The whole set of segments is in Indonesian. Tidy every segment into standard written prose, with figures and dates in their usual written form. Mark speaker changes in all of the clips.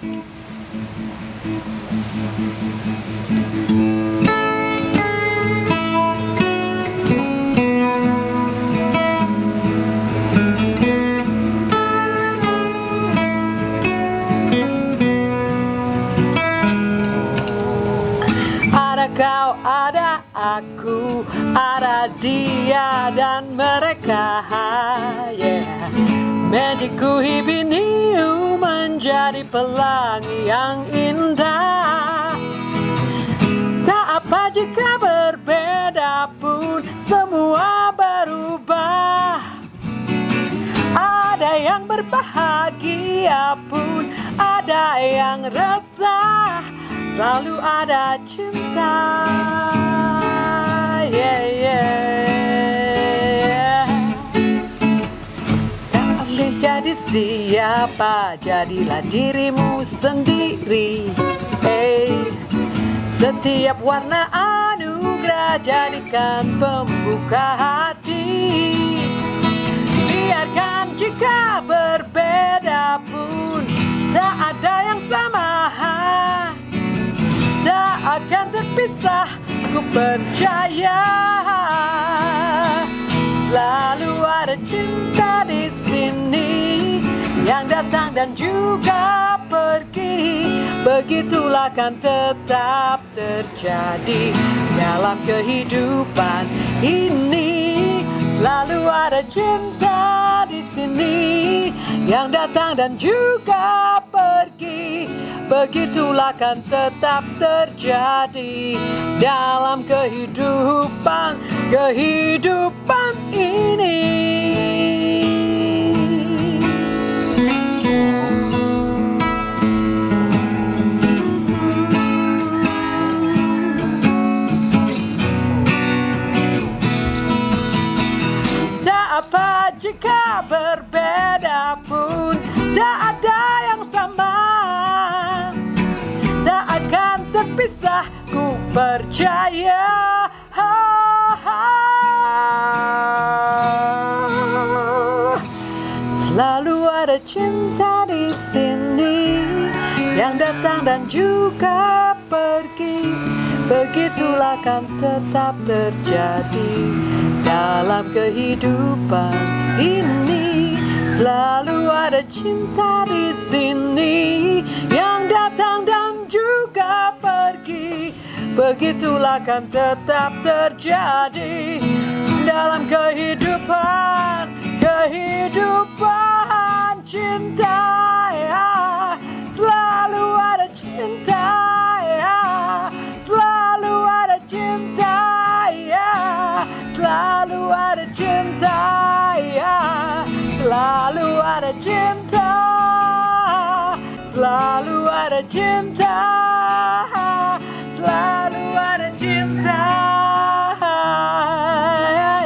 Speaker 1: Ada kau, ada aku, ada dia dan mereka, yeah. Magicku hidup ini menjadi pelangi yang indah. Tak apa jika berbeda pun semua berubah. Ada yang berbahagia pun ada yang resah. Selalu ada cinta, yeah, yeah. Tak boleh jadi siapa, jadilah dirimu sendiri. Hey. Setiap warna anugerah jadikan pembuka hati. Biarkan jika berbeda pun tak ada yang sama. Tak akan terpisah, ku percaya. Selalu ada cinta di sini yang datang dan juga pergi. Begitulah kan tetap terjadi dalam kehidupan ini. Selalu ada cinta di sini yang datang dan juga pergi. Begitulah kan tetap terjadi dalam kehidupan ini. Tak apa jika berbeda pun tak ada yang sama. Tak akan terpisah, ku percaya. Selalu ada cinta di sini yang datang dan juga pergi. Begitulah kan tetap terjadi dalam kehidupan ini. Selalu ada cinta di sini yang datang dan juga pergi. Begitulah kan tetap terjadi dalam kehidupan cinta, ya. Selalu ada cinta, ya. Selalu ada cinta, ya. Selalu ada cinta, ya. Selalu ada cinta. Selalu ada cinta. Selalu ada cinta,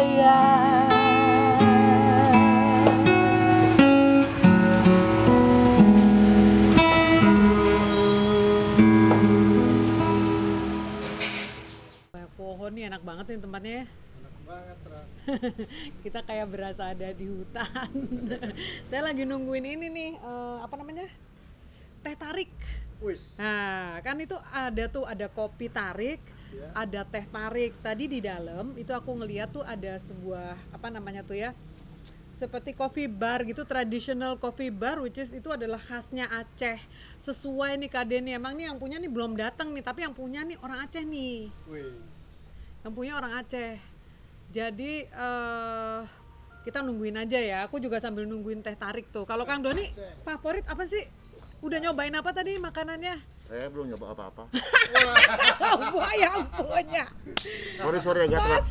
Speaker 1: ya. Banyak pohon nih, enak banget nih tempatnya.
Speaker 2: Enak banget, Ra.
Speaker 1: Kita kayak berasa ada di hutan. Saya lagi nungguin ini nih, apa namanya? Teh tarik.
Speaker 2: Wis.
Speaker 1: Nah, kan itu ada kopi tarik,
Speaker 2: Ya.
Speaker 1: ada teh tarik. Tadi di dalam itu aku ngeliat tuh ada sebuah apa namanya tuh ya, seperti coffee bar gitu, traditional coffee bar, which is itu adalah khasnya Aceh. Sesuai nih Kak Denny, emang nih yang punya nih belum datang nih, tapi yang punya nih orang Aceh nih.
Speaker 2: Wih.
Speaker 1: Yang punya orang Aceh. Jadi kita nungguin aja ya. Aku juga sambil nungguin teh tarik tuh. Kalau Kang Doni favorit apa sih? Udah nyobain apa tadi makanannya?
Speaker 3: Saya belum nyoba apa-apa.
Speaker 1: Wah, yang punya.
Speaker 3: Sorry ya guys.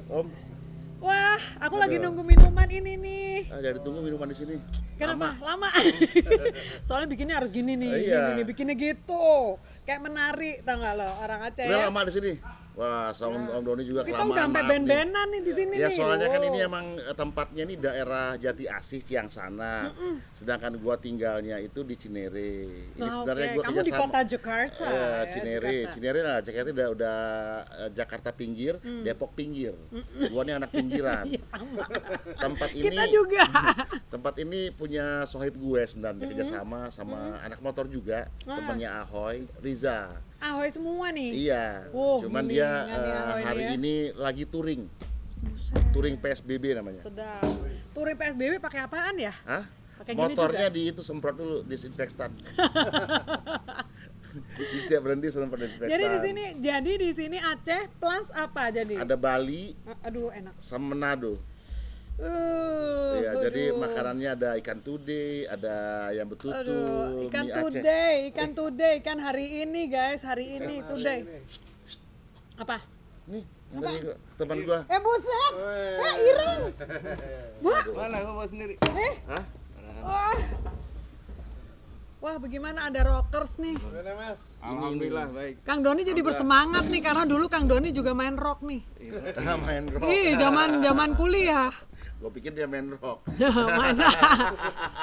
Speaker 3: Om,
Speaker 1: Wah, aku lagi nunggu minuman ini nih.
Speaker 3: jadi tunggu minuman di sini.
Speaker 1: Kenapa? Lama. Soalnya bikinnya harus gini nih,
Speaker 3: Iya.
Speaker 1: gini, bikinnya gitu. Kayak menari, tau gak lo, orang Aceh
Speaker 3: Udah
Speaker 1: ya.
Speaker 3: lama di sini. Wah, sama Om Doni juga
Speaker 1: Kita
Speaker 3: kelamaan.
Speaker 1: udah sampai
Speaker 3: maaf nih.
Speaker 1: ben-benan nih di sini
Speaker 3: Ya
Speaker 1: nih.
Speaker 3: soalnya kan
Speaker 1: Wow.
Speaker 3: ini emang tempatnya ini daerah Jati Asih Ciang sana. Sedangkan gua tinggalnya itu di Cinere. Ini
Speaker 1: Nah,
Speaker 3: sebenarnya
Speaker 1: oke.
Speaker 3: gua
Speaker 1: Kamu
Speaker 3: kerja
Speaker 1: di
Speaker 3: sama
Speaker 1: kota Jakarta. ya,
Speaker 3: Cinere.
Speaker 1: Jakarta.
Speaker 3: Cinere lah, Jakarta udah Jakarta pinggir, Depok pinggir. Gua nih anak pinggiran.
Speaker 1: Iya sama.
Speaker 3: Tempat ini
Speaker 1: Kita juga.
Speaker 3: tempat ini punya sohib gue sebenarnya kerja sama anak motor juga, temannya Ahoy, Riza.
Speaker 1: Ahoy semua nih.
Speaker 3: Iya. Cuman
Speaker 1: gini
Speaker 3: dia
Speaker 1: kan ya, Ahoy
Speaker 3: hari
Speaker 1: ya.
Speaker 3: ini lagi touring.
Speaker 1: Buset.
Speaker 3: Touring PSBB namanya.
Speaker 1: Sedap. Touring PSBB pakai apaan ya?
Speaker 3: Hah?
Speaker 1: Pakai gini
Speaker 3: Motornya
Speaker 1: juga?
Speaker 3: di itu semprot dulu disinfektan. Di setiap berhenti semprot disinfektan.
Speaker 1: Jadi di sini Aceh plus apa jadi?
Speaker 3: Ada Bali
Speaker 1: Aduh enak.
Speaker 3: sama Manado. Iya, jadi makanannya ada ikan tude, ada ayam betutu,
Speaker 1: Aduh, ikan
Speaker 3: mie Aceh.
Speaker 1: today, ikan hari ini guys, hari ini today. Apa?
Speaker 3: Nih, yang tadi teman gua.
Speaker 1: Buset, Ireng. Wah,
Speaker 2: Mana gua bawa sendiri?
Speaker 3: Hah?
Speaker 1: wah. Wah, bagaimana ada rockers nih.
Speaker 2: Gimana Mas?
Speaker 3: Alhamdulillah
Speaker 2: baik.
Speaker 1: Kang Doni jadi bersemangat nih karena dulu Kang Doni juga main rock nih.
Speaker 3: Main rock.
Speaker 1: Ih, zaman kuliah.
Speaker 3: Gue pikir dia main rock.
Speaker 1: Main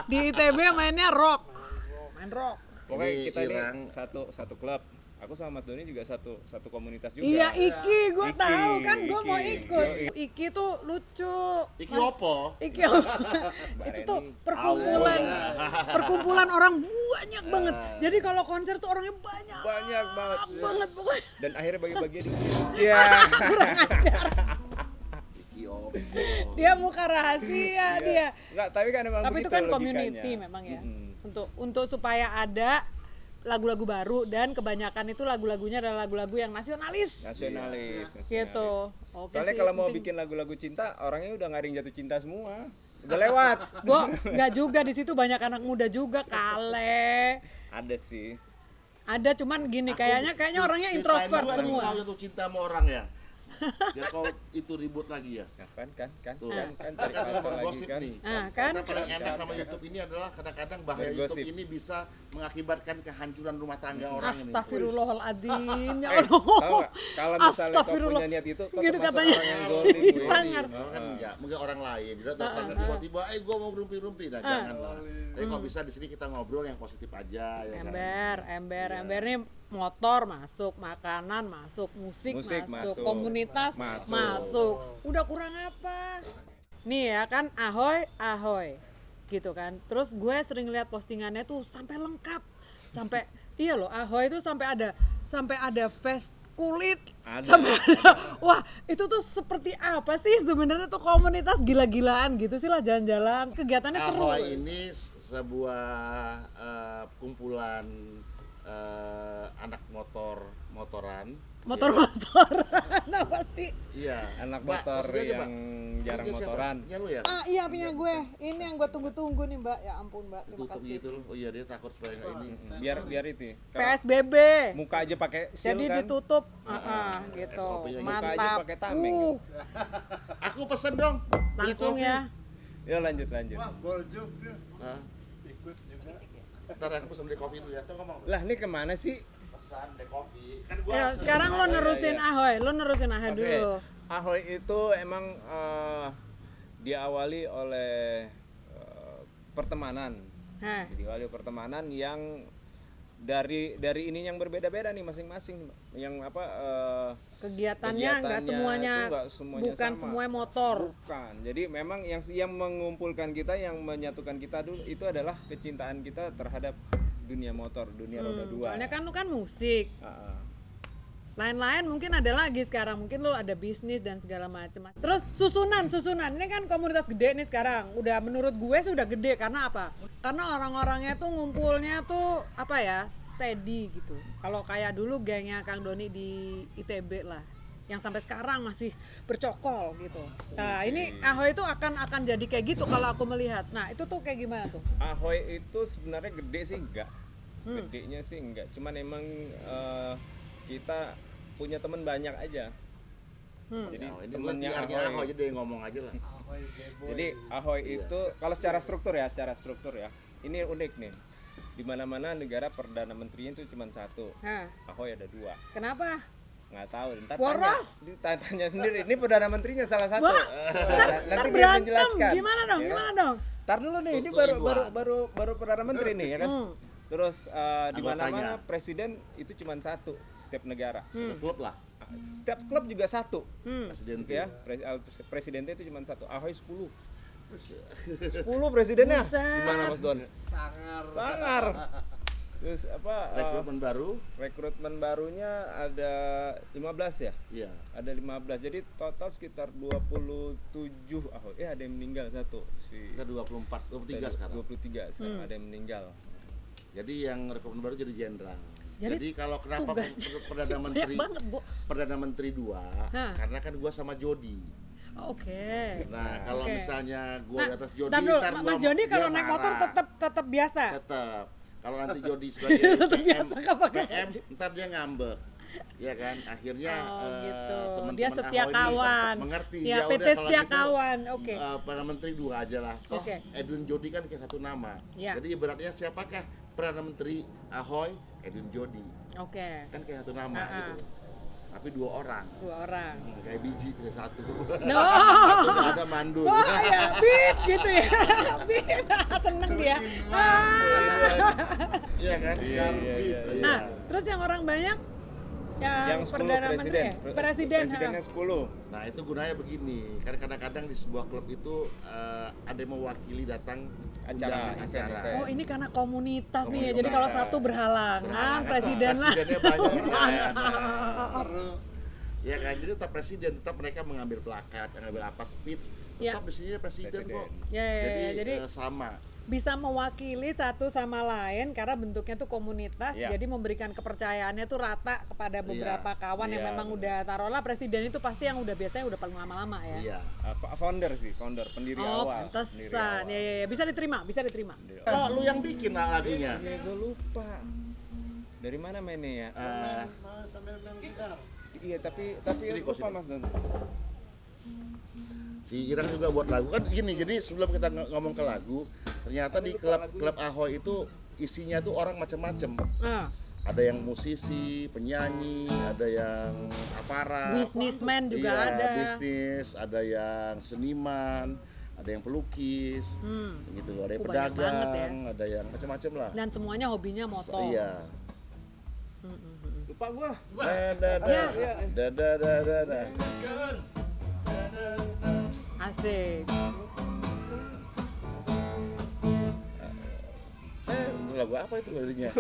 Speaker 1: di ITB mainnya rock. Main rock.
Speaker 4: Pokoknya
Speaker 3: Ini
Speaker 4: kita
Speaker 3: Irang.
Speaker 4: ini satu klub. Aku sama Mas Doni juga satu komunitas juga.
Speaker 1: Iya, Iki, gue
Speaker 4: Iki,
Speaker 1: tahu kan gue mau
Speaker 4: Iki.
Speaker 1: ikut.
Speaker 4: Yoi.
Speaker 1: Iki tuh lucu.
Speaker 3: Iki
Speaker 1: Mas.
Speaker 3: opo?
Speaker 1: Iki itu tuh
Speaker 4: Reni.
Speaker 1: perkumpulan orang banyak banget. Jadi kalau konser tuh orangnya banyak.
Speaker 4: Banyak banget.
Speaker 1: Banget pokoknya.
Speaker 4: Dan akhirnya bagi-bagi dikit. Iya.
Speaker 3: Iki opo?
Speaker 1: Dia muka rahasia dia.
Speaker 4: Enggak, tapi kan emang
Speaker 1: Tapi itu
Speaker 4: begitu
Speaker 1: kan
Speaker 4: logikanya.
Speaker 1: community memang ya.
Speaker 4: Mm-mm.
Speaker 1: Untuk supaya ada lagu-lagu baru dan kebanyakan itu lagu-lagunya adalah lagu-lagu yang nasionalis.
Speaker 4: Nasionalis.
Speaker 1: Gitu. Oke
Speaker 4: Soalnya
Speaker 1: sih,
Speaker 4: kalau mau
Speaker 1: penting.
Speaker 4: bikin lagu-lagu cinta, orangnya udah ngaring jatuh cinta semua. Udah lewat.
Speaker 1: Gue nggak juga di situ banyak anak muda juga kale.
Speaker 4: Ada sih.
Speaker 1: Ada cuman gini kayaknya orangnya introvert semua.
Speaker 3: Kau jatuh cinta sama orang ya. Biar kau itu ribut lagi ya.
Speaker 4: Nah, kan
Speaker 3: Tuh.
Speaker 4: cari
Speaker 3: Kan
Speaker 4: alasan
Speaker 3: juga
Speaker 4: lagi
Speaker 3: bergosip
Speaker 4: kan.
Speaker 3: nih.
Speaker 1: Ah, kan?
Speaker 3: Karena paling enak nama YouTube ini adalah kadang-kadang bahaya
Speaker 4: Bergosip.
Speaker 3: YouTube ini bisa mengakibatkan kehancuran rumah tangga orang ini.
Speaker 1: Astagfirullahaladzim. Ya
Speaker 4: Tahu
Speaker 1: Allah.
Speaker 4: nggak? Kalau misalnya kau punya niat itu, kau
Speaker 1: Gitu
Speaker 4: termasuk
Speaker 1: katanya.
Speaker 4: orang yang zolim. Bu.
Speaker 1: Sangar.
Speaker 3: Kalau kan enggak, mungkin orang lain. Dia datang tiba-tiba, gua mau rumpi-rumpi. Nah, janganlah. Tapi kalau bisa di sini kita ngobrol yang positif aja ya kan.
Speaker 1: Ember nih motor masuk, makanan masuk, musik
Speaker 4: Musik
Speaker 1: masuk,
Speaker 4: masuk,
Speaker 1: komunitas
Speaker 4: masuk.
Speaker 1: masuk. Udah kurang apa? Nih ya kan ahoy gitu kan. Terus gue sering lihat postingannya tuh sampai lengkap. Sampai iya loh, ahoy itu sampai ada vest kulit.
Speaker 4: Ada.
Speaker 1: Sampai ada. Wah, itu tuh seperti apa sih sebenarnya tuh komunitas gila-gilaan gitu sih lah jalan-jalan. Kegiatannya seru.
Speaker 3: Ahoy ini sebuah kumpulan anak motoran.
Speaker 1: Motor-motoran apa sih?
Speaker 3: Iya.
Speaker 4: Anak
Speaker 3: Mbak,
Speaker 4: motor
Speaker 3: maksudnya aja,
Speaker 4: yang
Speaker 3: Mbak.
Speaker 4: jarang
Speaker 3: Punya siapa?
Speaker 4: motoran.
Speaker 3: Punya lu ya?
Speaker 1: Iya punya gue. Ini yang gue tunggu-tunggu nih Mbak. Ya ampun Mbak, terima
Speaker 3: Tutup
Speaker 1: kasih.
Speaker 3: gitu loh. Oh iya dia takut supaya nggak ini.
Speaker 4: Biar itu. Kalau
Speaker 1: PSBB.
Speaker 4: muka aja pakai seal
Speaker 1: Jadi
Speaker 4: kan.
Speaker 1: ditutup, gitu.
Speaker 3: SOP-nya gitu.
Speaker 4: Muka aja
Speaker 1: Mantap.
Speaker 4: pakai tameng.
Speaker 3: Aku pesen dong. beli
Speaker 1: Langsung
Speaker 3: kopi.
Speaker 1: ya.
Speaker 4: Ya lanjut.
Speaker 2: Wah, boljuk dia.
Speaker 3: Hah?
Speaker 2: Ikut juga.
Speaker 3: Ntar aku pesen beli kopi dulu ya. Coba ngomong.
Speaker 4: Lah ini kemana sih?
Speaker 3: Pesan beli kopi. Kan gua
Speaker 1: Ya, sekarang lo nerusin
Speaker 4: iya.
Speaker 1: Ahoy, lo nerusin Ahoy
Speaker 4: Oke.
Speaker 1: dulu.
Speaker 4: Ahoy itu emang diawali oleh pertemanan.
Speaker 1: Heh.
Speaker 4: Diawali pertemanan yang dari ini yang berbeda-beda nih masing-masing. Yang apa
Speaker 1: Kegiatannya nggak
Speaker 4: kegiatannya
Speaker 1: semuanya,
Speaker 4: itu nggak semuanya
Speaker 1: bukan
Speaker 4: sama.
Speaker 1: semuanya motor.
Speaker 4: Bukan. Jadi memang yang mengumpulkan kita, yang menyatukan kita dulu itu adalah kecintaan kita terhadap dunia motor, dunia roda dua.
Speaker 1: Soalnya kan lo kan musik. Lain-lain mungkin ada lagi sekarang, mungkin lo ada bisnis dan segala macam. Terus susunan, ini kan komunitas gede nih sekarang. Udah menurut gue sudah gede karena apa? Karena orang-orangnya tuh ngumpulnya tuh apa ya, steady gitu. Kalau kayak dulu gengnya Kang Doni di ITB lah, yang sampai sekarang masih bercokol gitu. Nah ini Ahoy itu akan jadi kayak gitu kalau aku melihat. Nah itu tuh kayak gimana tuh?
Speaker 4: Ahoy itu sebenarnya gede sih enggak. Gedenya sih enggak. Cuman emang kita punya teman banyak aja. Jadi
Speaker 3: Nah, ini
Speaker 4: temennya
Speaker 3: PR-nya
Speaker 4: Ahoy.
Speaker 3: Ahoy aja deh ngomong aja lah.
Speaker 2: Ahoy Geboy.
Speaker 4: Jadi Ahoy itu kalau secara struktur ya, ini unik nih. Di mana-mana negara perdana menterinya itu cuma satu.
Speaker 1: Nah,
Speaker 4: Ahoy ada dua.
Speaker 1: kenapa?
Speaker 4: Nggak tahu. Ntar
Speaker 1: Boros.
Speaker 4: tanya sendiri. Ini perdana menterinya salah satu.
Speaker 1: Wah,
Speaker 4: Nanti
Speaker 1: ntar
Speaker 4: biar
Speaker 1: berantem.
Speaker 4: menjelaskan.
Speaker 1: Gimana dong?
Speaker 4: Ya kan?
Speaker 1: Gimana dong?
Speaker 4: Ntar dulu nih, ini baru perdana menteri nih ya kan. Terus di mana-mana
Speaker 3: Anggotanya.
Speaker 4: presiden itu cuma satu setiap negara.
Speaker 3: Satu klub lah.
Speaker 4: Setiap klub juga satu.
Speaker 3: Presiden
Speaker 4: Ya, presidennya itu cuma satu. Ahoy 10. 10 presidennya.
Speaker 1: Buset.
Speaker 4: Gimana Mas Don? Sangar. Terus rekrutmen barunya ada 15 ya?
Speaker 3: Iya.
Speaker 4: Ada 15. Jadi total sekitar 27. Ada yang meninggal satu.
Speaker 3: Kita 23 sekarang.
Speaker 4: 23 sekarang ada yang meninggal.
Speaker 3: Jadi yang rekrutmen baru jadi jenderal.
Speaker 1: Jadi
Speaker 3: Jadi kalau kenapa
Speaker 1: tugasnya
Speaker 3: perdana menteri
Speaker 1: banget, Bo.
Speaker 3: perdana menteri 2
Speaker 1: Hah.
Speaker 3: karena kan gua sama Jody.
Speaker 1: Oke.
Speaker 3: Nah, kalau
Speaker 1: Oke.
Speaker 3: misalnya gua di atas Jody
Speaker 1: ntar dulu,
Speaker 3: ntar
Speaker 1: Mas
Speaker 3: gua-
Speaker 1: Joni
Speaker 3: dia
Speaker 1: kalau naik motor
Speaker 3: marah.
Speaker 1: tetap biasa.
Speaker 3: Tetap. Kalau nanti Jody sebagai
Speaker 1: Tetap
Speaker 3: PM,
Speaker 1: biasa, nggak pakai
Speaker 3: PM ntar dia ngambek. Ya kan, akhirnya
Speaker 1: Gitu.
Speaker 3: teman-teman
Speaker 1: Dia setia
Speaker 3: Ahok ini
Speaker 1: kawan.
Speaker 3: mengerti.
Speaker 1: Ya,
Speaker 3: Ya
Speaker 1: PT
Speaker 3: udah kalau
Speaker 1: setia
Speaker 3: gitu,
Speaker 1: kawan. Oke.
Speaker 3: Perdana Menteri 2 aja lah. Toh
Speaker 1: Oke.
Speaker 3: Edwin Jody kan kayak satu nama.
Speaker 1: Ya.
Speaker 3: Jadi ibaratnya siapakah Perdana Menteri Ahoy, Edwin Jody.
Speaker 1: Oke.
Speaker 3: Kan kayak satu nama
Speaker 1: Ah, ah.
Speaker 3: gitu. Tapi 2 orang.
Speaker 1: 2 orang.
Speaker 3: Kayak biji satu.
Speaker 1: No.
Speaker 3: Satu ada mandul.
Speaker 1: Wah, ya bip gitu ya. Bip. Seneng dia.
Speaker 3: Iya kan?
Speaker 4: Iya.
Speaker 1: Nah, terus yang orang banyak yang
Speaker 4: 10
Speaker 1: perdana menteri ya? Presiden.
Speaker 4: Presidennya 10.
Speaker 3: Nah itu gunanya begini, kan kadang-kadang di sebuah klub itu ada yang mewakili datang
Speaker 4: Acara,
Speaker 3: undangan acara.
Speaker 4: event.
Speaker 1: Oh, ini karena komunitas nih ya.
Speaker 3: Komunitas.
Speaker 1: Jadi kalau satu berhalangan,
Speaker 3: Berhalangan,
Speaker 1: presiden lah.
Speaker 3: presidennya banyak. Ya kan, jadi tetap presiden, tetap mereka mengambil plakat, mengambil apa speech,
Speaker 1: Ya.
Speaker 3: tetap di sini presiden kok.
Speaker 1: Ya, jadi
Speaker 3: sama.
Speaker 1: bisa mewakili satu sama lain karena bentuknya tuh komunitas,
Speaker 4: Ya.
Speaker 1: jadi memberikan kepercayaannya tuh rata kepada beberapa kawan yang
Speaker 4: Iya,
Speaker 1: memang
Speaker 4: benar.
Speaker 1: udah taruhlah presiden itu pasti yang udah biasanya udah paling lama-lama ya.
Speaker 3: Iya.
Speaker 4: Founder, pendiri
Speaker 1: Oh,
Speaker 4: awal.
Speaker 1: pantesan. Ya, bisa diterima.
Speaker 3: Oh, lu yang bikin lah lagunya.
Speaker 4: Ya, gue lupa. Dari mana mainnya ya?
Speaker 2: Sambil main gitar.
Speaker 4: Iya, tapi
Speaker 3: Sini,
Speaker 4: lupa
Speaker 3: sini.
Speaker 4: Mas Don.
Speaker 3: Si Irang juga buat lagu kan gini. Jadi sebelum kita ngomong ke lagu, ternyata di klub Ahoy itu isinya tuh orang macam-macam.
Speaker 1: Ah,
Speaker 3: Ada yang musisi, penyanyi, ada yang aparat,
Speaker 1: Businessman juga
Speaker 3: iya,
Speaker 1: ada.
Speaker 3: bisnis, ada yang seniman, ada yang pelukis, gitu loh. Ada yang
Speaker 1: Oh, banyak banget ya.
Speaker 3: pedagang, ada yang macam-macam lah.
Speaker 1: Dan semuanya hobinya motor.
Speaker 3: Iya.
Speaker 4: Lupa gua.
Speaker 3: Da.
Speaker 1: Asik.
Speaker 3: Itu lagu apa itu lagunya?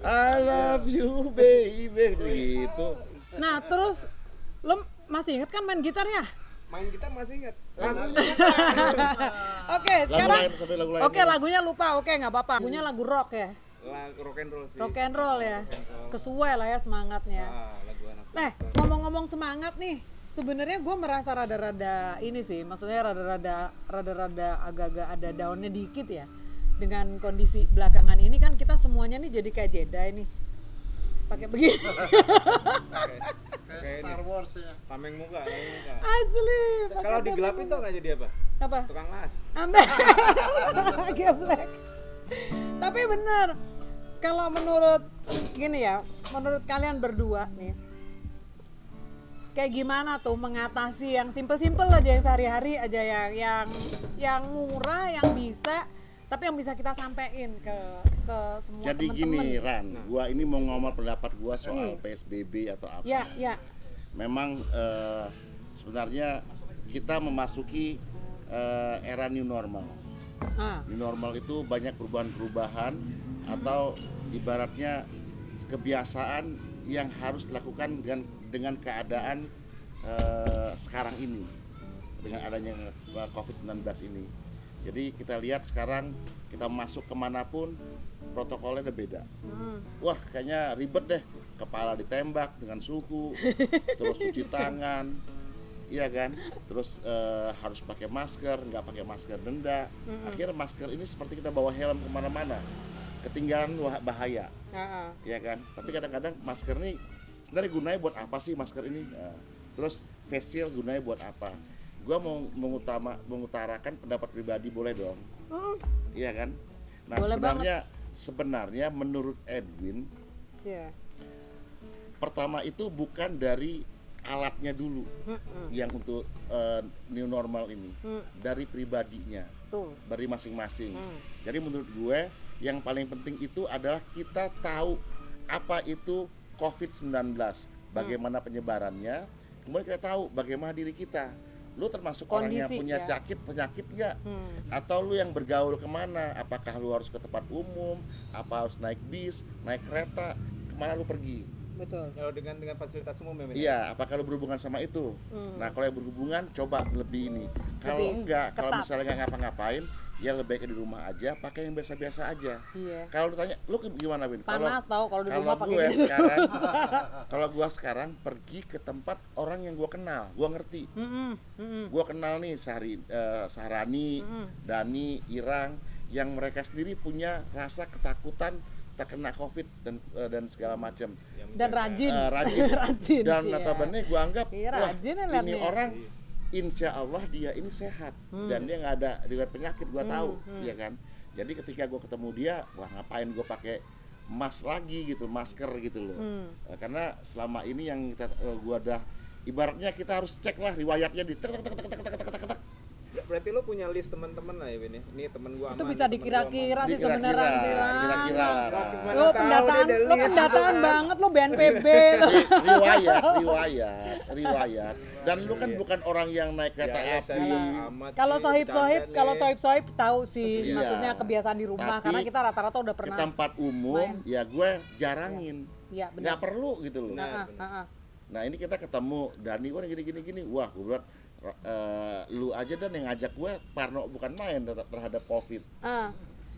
Speaker 3: I love you baby gitu.
Speaker 1: Nah, terus lo masih inget kan main gitar ya?
Speaker 4: Main gitar masih ingat.
Speaker 1: Oke,
Speaker 3: Lagu
Speaker 1: sekarang
Speaker 3: lain, sampai lagu lain.
Speaker 1: Oke, lagunya lupa. Oke, nggak apa-apa. Lagunya lagu rock ya.
Speaker 4: Rock and roll sih.
Speaker 1: Rock and roll ya. Sesuai lah ya semangatnya.
Speaker 4: Lagu anak.
Speaker 1: Nah, ngomong-ngomong semangat nih, sebenarnya gue merasa rada-rada ini sih, maksudnya rada-rada agak-agak ada daunnya dikit ya. Dengan kondisi belakangan ini kan kita semuanya nih jadi kayak Jedi nih. Pakai begini.
Speaker 2: Kayak Star Wars ya.
Speaker 4: Tameng muka.
Speaker 1: Asli. pakai
Speaker 4: Kalau
Speaker 1: tameng
Speaker 4: digelapin tuh nggak jadi apa?
Speaker 1: apa?
Speaker 4: Tukang las.
Speaker 1: Ambil. Geblek. Tapi bener. Kalau menurut gini ya, menurut kalian berdua nih, kayak gimana tuh mengatasi yang simpel-simpel aja yang sehari-hari aja yang murah, yang bisa, tapi yang bisa kita sampein ke semua
Speaker 3: Jadi
Speaker 1: teman-teman.
Speaker 3: gini Ran, gua ini mau ngomong pendapat gua soal PSBB atau apa.
Speaker 1: Ya.
Speaker 3: Memang sebenarnya kita memasuki era new normal.
Speaker 1: Ah,
Speaker 3: New normal itu banyak perubahan-perubahan atau ibaratnya kebiasaan yang harus dilakukan dengan keadaan sekarang ini, dengan adanya COVID-19 ini. Jadi kita lihat sekarang kita masuk kemanapun protokolnya udah beda. Wah kayaknya ribet deh, kepala ditembak dengan suhu, terus cuci tangan, iya kan, terus harus pakai masker, nggak pakai masker denda. Akhirnya masker ini seperti kita bawa helm kemana-mana, ketinggalan bahaya, ya kan. Tapi kadang-kadang masker ini sebenarnya gunanya buat apa sih masker ini? Terus face shield gunanya buat apa? Gua mau mengutarakan pendapat pribadi, boleh dong? Iya kan? Nah
Speaker 1: Boleh
Speaker 3: sebenarnya menurut Edwin,
Speaker 1: Cia.
Speaker 3: pertama itu bukan dari alatnya dulu yang untuk new normal ini, dari pribadinya, dari masing-masing. Jadi menurut gue yang paling penting itu adalah kita tahu apa itu COVID-19, bagaimana penyebarannya, kemudian kita tahu bagaimana diri kita. Lu termasuk orang yang
Speaker 1: Kondisi,
Speaker 3: punya
Speaker 1: ya.
Speaker 3: penyakit nggak? Atau lu yang bergaul kemana? Apakah lu harus ke tempat umum? Apa harus naik bis, naik kereta? Kemana lu pergi?
Speaker 1: Betul.
Speaker 4: Kalau dengan fasilitas umum ya.
Speaker 3: Iya, apakah lu berhubungan sama itu? Nah, kalau yang berhubungan coba lebih ini. Kalau
Speaker 1: Lebih
Speaker 3: enggak, kalau
Speaker 1: ketat.
Speaker 3: misalnya nggak ngapa-ngapain, ya lebih baik di rumah aja, pakai yang biasa-biasa aja.
Speaker 1: Iya.
Speaker 3: Kalau ditanya, lu gimana, Win?
Speaker 1: Panas tau kalau di rumah pakai
Speaker 3: gue
Speaker 1: gitu.
Speaker 3: sekarang, kalau gua sekarang pergi ke tempat orang yang gua kenal, gua ngerti. Gua kenal nih Sahrani, Dani, Irang, yang mereka sendiri punya rasa ketakutan terkena COVID dan segala macam.
Speaker 1: Dan rajin.
Speaker 3: Rajin.
Speaker 1: Rajin,
Speaker 3: Dan
Speaker 1: iya.
Speaker 3: notabene gue anggap,
Speaker 1: Iya,
Speaker 3: wah
Speaker 1: rajin ya
Speaker 3: ini
Speaker 1: liatnya.
Speaker 3: orang insya Allah dia ini sehat dan dia nggak ada dengan penyakit, gue tahu, ya kan. Jadi ketika gue ketemu dia, wah ngapain gue pakai mask lagi gitu, masker gitu loh. Karena selama ini yang gue udah ibaratnya kita harus cek lah riwayatnya di tek.
Speaker 4: Berarti lo punya list teman-teman lah ya, Win ya. Ini temen gua aman.
Speaker 1: Itu bisa
Speaker 4: temen gua aman.
Speaker 1: dikira-kira sih
Speaker 3: Dikira-kira,
Speaker 1: sebenarnya sih, Ran.
Speaker 3: kira-kira.
Speaker 4: Gimana
Speaker 1: Lo
Speaker 4: tahu
Speaker 1: pendataan,
Speaker 4: dia ada
Speaker 1: lo
Speaker 4: list
Speaker 1: pendataan
Speaker 4: gitu kan.
Speaker 1: banget lo BNPB lo.
Speaker 3: riwayat. Dan lu kan bukan orang yang naik kereta
Speaker 4: Ya,
Speaker 3: api.
Speaker 4: serius amat
Speaker 1: Kalau
Speaker 4: sih,
Speaker 1: sohib-sohib,
Speaker 4: bercanda
Speaker 1: kalau
Speaker 4: nih.
Speaker 1: sohib-sohib tahu sih,
Speaker 3: Iya.
Speaker 1: maksudnya kebiasaan di rumah.
Speaker 3: Tapi
Speaker 1: Karena kita rata-rata udah
Speaker 3: Ke
Speaker 1: pernah.
Speaker 3: tempat umum, ya gue jarangin.
Speaker 1: Iya, benar.
Speaker 3: Nggak perlu gitu loh.
Speaker 4: Benar.
Speaker 3: Nah ini kita ketemu, Dani gue gini, wah gue bilang lu aja dan yang ngajak gue parno bukan main terhadap COVID.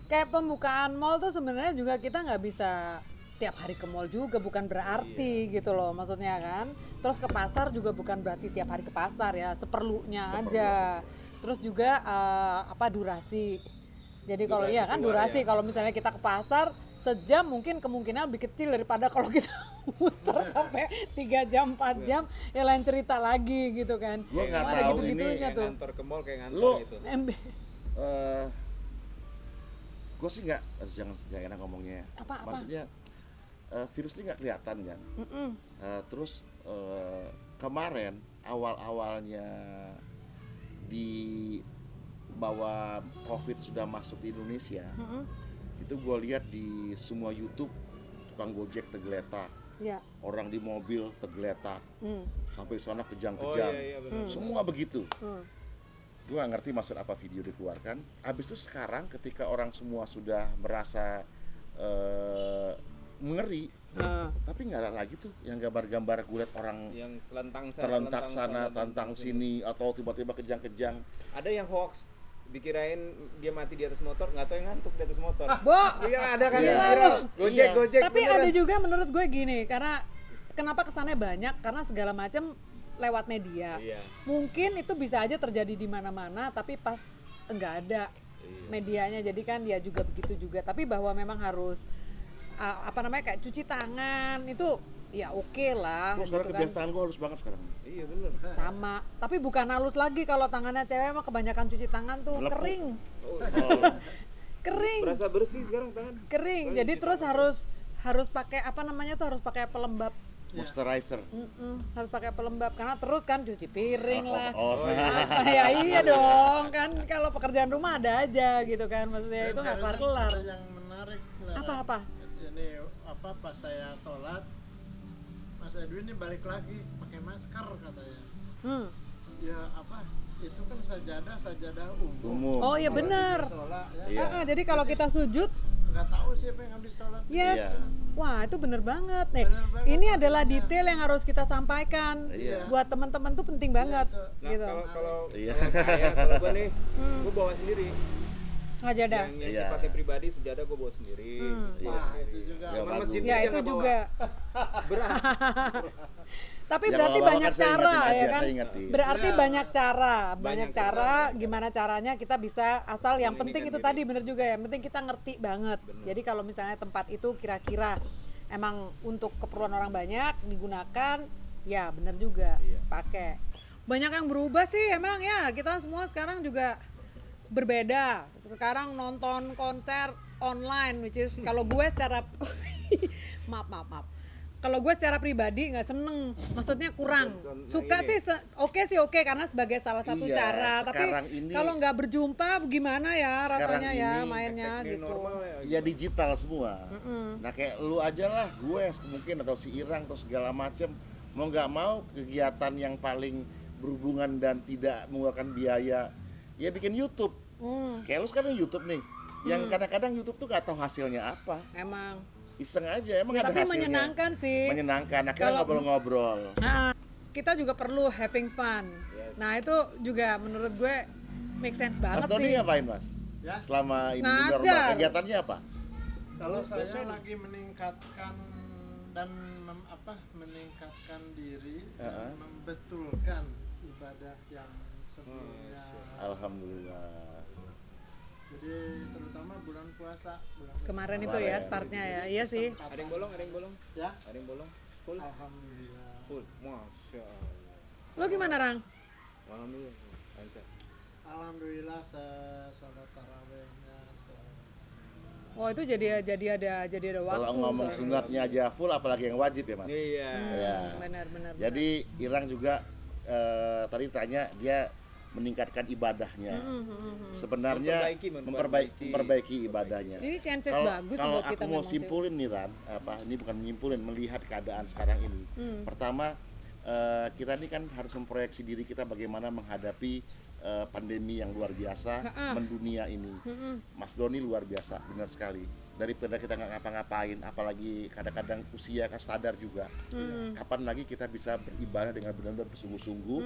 Speaker 1: Kayak pembukaan mall tuh sebenarnya juga kita nggak bisa tiap hari ke mall juga, bukan berarti gitu loh maksudnya kan. Terus ke pasar juga bukan berarti tiap hari ke pasar ya, seperlunya aja. Terus juga durasi. Jadi kalau iya kan
Speaker 4: keluar
Speaker 1: durasi,
Speaker 4: ya.
Speaker 1: kalau misalnya kita ke pasar sejam mungkin kemungkinan lebih kecil daripada kalau kita muter sampai 3 jam 4 jam ya lain cerita lagi gitu kan.
Speaker 3: Gua nggak
Speaker 1: Ada
Speaker 3: tahu
Speaker 1: gitu-gitunya
Speaker 3: ini
Speaker 4: Kayak
Speaker 1: tuh.
Speaker 4: ngantor ke mall kayak ngantor
Speaker 3: Lo
Speaker 4: gitu.
Speaker 1: MB.
Speaker 3: Gue sih nggak enak ngomongnya.
Speaker 1: Apa?
Speaker 3: Maksudnya virus ini nggak kelihatan kan. Terus kemarin awalnya di bahwa COVID sudah masuk di Indonesia, itu gue lihat di semua YouTube tukang gojek tergeletak,
Speaker 1: Ya.
Speaker 3: orang di mobil tergeletak, sampai sana
Speaker 4: Oh
Speaker 3: kejang-kejang,
Speaker 4: iya benar.
Speaker 3: semua begitu. Gue gak ngerti maksud apa video dikeluarkan. Habis itu sekarang ketika orang semua sudah merasa mengeri, tapi nggak ada lagi tuh yang gambar-gambar gue liat orang
Speaker 4: Yang
Speaker 3: terlentak sana, tentang sini, atau tiba-tiba kejang-kejang.
Speaker 4: Ada yang hoax dikirain dia mati di atas motor, nggak tahu yang ngantuk di atas motor.
Speaker 1: Bo,
Speaker 4: Iya ada kan
Speaker 3: Iya.
Speaker 4: yang viral.
Speaker 3: Iya.
Speaker 4: Gojek.
Speaker 1: tapi
Speaker 4: beneran.
Speaker 1: ada juga menurut gue gini, karena kenapa kesannya banyak, karena segala macam lewat media.
Speaker 4: Iya.
Speaker 1: Mungkin itu bisa aja terjadi di mana-mana, tapi pas enggak ada medianya, jadi kan dia juga begitu juga. Tapi bahwa memang harus kayak cuci tangan itu ya oke lah.
Speaker 3: Gue sekarang
Speaker 1: gitu kan.
Speaker 3: kebiasaan gue halus banget sekarang.
Speaker 4: Iya bener.
Speaker 1: Sama, tapi bukan halus lagi kalau tangannya cewek mah kebanyakan cuci tangan tuh
Speaker 3: Melepuh.
Speaker 1: kering,
Speaker 3: Oh,
Speaker 1: kering.
Speaker 4: Berasa bersih sekarang tangan.
Speaker 1: Kering. Jadi terus harus pakai harus pakai pelembab.
Speaker 3: moisturizer.
Speaker 1: Harus pakai pelembab karena terus kan cuci piring lah.
Speaker 3: Oh.
Speaker 1: Ya iya dong, kan kalau pekerjaan rumah ada aja gitu kan, maksudnya itu nggak kelar-kelar.
Speaker 2: Ada yang menarik Clara.
Speaker 1: Apa?
Speaker 2: Ini pas saya sholat, Mas Edwin ini balik lagi pakai masker katanya. Ya itu kan sajadah umum.
Speaker 1: Oh iya
Speaker 2: Kalau
Speaker 1: benar.
Speaker 2: kita sholat, ya,
Speaker 3: Iya.
Speaker 1: Jadi kalau kita sujud,
Speaker 2: nggak tahu siapa yang habis sholat.
Speaker 1: yes.
Speaker 3: Iya.
Speaker 1: Wah itu bener banget nih.
Speaker 2: Bener banget,
Speaker 1: Ini adalah
Speaker 2: makanya.
Speaker 1: detail yang harus kita sampaikan.
Speaker 3: Iya.
Speaker 1: Buat teman-teman tuh penting banget.
Speaker 2: tuh.
Speaker 4: Nah
Speaker 1: Gitu.
Speaker 4: kalau
Speaker 3: Iya.
Speaker 4: kalau gue nih, gue bawa sendiri.
Speaker 1: Sajadah.
Speaker 4: Yang
Speaker 3: Iya.
Speaker 4: pakai pribadi sejadah gue bawa sendiri.
Speaker 3: Iya.
Speaker 2: Wah, itu juga.
Speaker 3: Ya,
Speaker 4: Cuman
Speaker 3: bagus.
Speaker 4: masjid
Speaker 1: Ya
Speaker 4: aja
Speaker 1: itu
Speaker 4: nggak bawa.
Speaker 1: juga.
Speaker 4: Berat.
Speaker 1: Tapi
Speaker 3: Ya,
Speaker 1: berarti
Speaker 3: bawa-bawa
Speaker 1: banyak
Speaker 3: kan saya
Speaker 1: cara
Speaker 3: ingetin
Speaker 1: ya
Speaker 3: aja,
Speaker 1: kan?
Speaker 3: saya ingetin.
Speaker 1: Berarti
Speaker 2: Ya.
Speaker 1: banyak cara, banyak
Speaker 4: Banyak
Speaker 1: cara.
Speaker 4: cara.
Speaker 1: Gimana caranya kita bisa asal yang
Speaker 4: Ini
Speaker 1: penting
Speaker 4: kan
Speaker 1: itu
Speaker 4: diri.
Speaker 1: tadi bener juga ya. Yang penting kita ngerti banget. Jadi kalau misalnya tempat itu kira-kira emang untuk keperluan orang banyak digunakan, ya bener juga
Speaker 4: Iya.
Speaker 1: pakai. Banyak yang berubah sih emang ya. Kita semua sekarang juga berbeda. Sekarang nonton konser online, which is kalau gue secara maaf. kalau gue secara pribadi nggak seneng, maksudnya kurang. Suka
Speaker 4: ini.
Speaker 1: sih, oke karena sebagai salah satu
Speaker 3: Iya,
Speaker 1: cara. Tapi
Speaker 3: sekarang ini-
Speaker 1: kalau nggak berjumpa, gimana ya
Speaker 3: Sekarang
Speaker 1: rasanya ya
Speaker 3: ini
Speaker 1: mainnya
Speaker 4: Efek
Speaker 1: gitu.
Speaker 4: normal ya.
Speaker 3: Ya digital semua. Nah kayak lu aja lah, gue mungkin atau si Irang atau segala macem, mau nggak mau kegiatan yang paling berhubungan dan tidak mengeluarkan biaya, ya bikin YouTube. Kayak lu sekarang YouTube nih, yang kadang-kadang YouTube tuh nggak tahu hasilnya apa,
Speaker 1: Emang.
Speaker 3: iseng aja, emang ada
Speaker 1: Tapi
Speaker 3: hasilnya.
Speaker 1: menyenangkan sih.
Speaker 3: Menyenangkan, akhirnya
Speaker 1: Kalau-
Speaker 3: ngobrol-ngobrol.
Speaker 1: Nah, kita juga perlu having fun. Nah itu juga menurut gue make sense
Speaker 3: Mas
Speaker 1: banget
Speaker 3: Doni
Speaker 1: sih.
Speaker 3: ngapain mas?
Speaker 2: Ya.
Speaker 3: Selama ini
Speaker 1: Ngajar.
Speaker 3: normal, kegiatannya apa?
Speaker 2: Kalau saya lagi meningkatkan dan meningkatkan diri dan membetulkan ibadah yang sebelumnya.
Speaker 3: Alhamdulillah.
Speaker 2: Jadi terutama bulan puasa,
Speaker 1: Kemarin itu ya startnya ya, iya sih.
Speaker 4: Ada yang bolong,
Speaker 2: ya.
Speaker 4: ada yang bolong. Full,
Speaker 2: Alhamdulillah.
Speaker 4: full. Masya Allah.
Speaker 1: Lo gimana Rang?
Speaker 4: Alhamdulillah. Lancar.
Speaker 2: Alhamdulillah salat tarawihnya
Speaker 1: Oh itu jadi ada waktu.
Speaker 3: Kalau ngomong
Speaker 1: soalnya.
Speaker 3: sunatnya aja full, apalagi yang wajib ya mas?
Speaker 4: Iya.
Speaker 3: Ya.
Speaker 1: Benar.
Speaker 3: Jadi Irang juga tadi tanya dia meningkatkan ibadahnya. Sebenarnya memperbaiki ibadahnya.
Speaker 1: Ini chances
Speaker 3: Kalau
Speaker 1: bagus
Speaker 3: kalau
Speaker 1: buat kita
Speaker 3: aku mau
Speaker 1: memang sih.
Speaker 3: simpulin nih Ran, ini bukan menyimpulin, melihat keadaan sekarang ini. Pertama kita ini kan harus memproyeksi diri kita bagaimana menghadapi pandemi yang luar biasa mendunia ini. Mas Doni luar biasa, benar sekali. Daripada kita nggak ngapa-ngapain, apalagi kadang-kadang usia kan sadar juga. Kapan lagi kita bisa beribadah dengan benar-benar bersungguh-sungguh